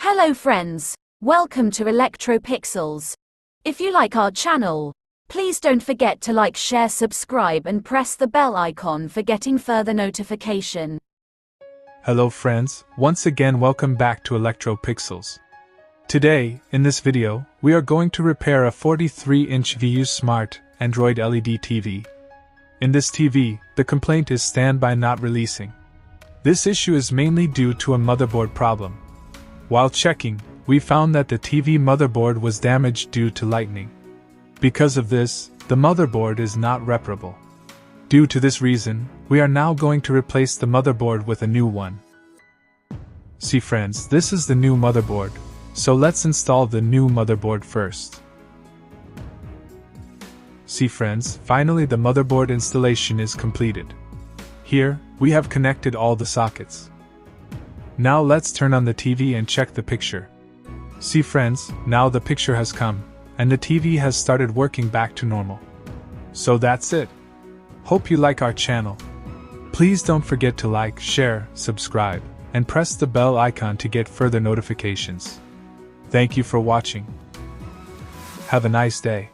Hello friends, welcome to Ledtvrepair. If you like our channel, please don't forget to like, share, subscribe and press the bell icon for getting further notification. Hello friends, once again welcome back to Ledtvrepair. Today, in this video, we are going to repair a 43-inch VU Smart Android LED TV. In this TV, the complaint is standby not releasing. This issue is mainly due to a motherboard problem. While checking, we found that the TV motherboard was damaged due to lightning. Because of this, the motherboard is not repairable. Due to this reason, we are now going to replace the motherboard with a new one. See friends, this is the new motherboard, so let's install the new motherboard first. See friends, finally the motherboard installation is completed. Here, we have connected all the sockets. Now let's turn on the TV and check the picture. See friends, now the picture has come, and the TV has started working back to normal. So that's it. Hope you like our channel. Please don't forget to like, share, subscribe, and press the bell icon to get further notifications. Thank you for watching. Have a nice day.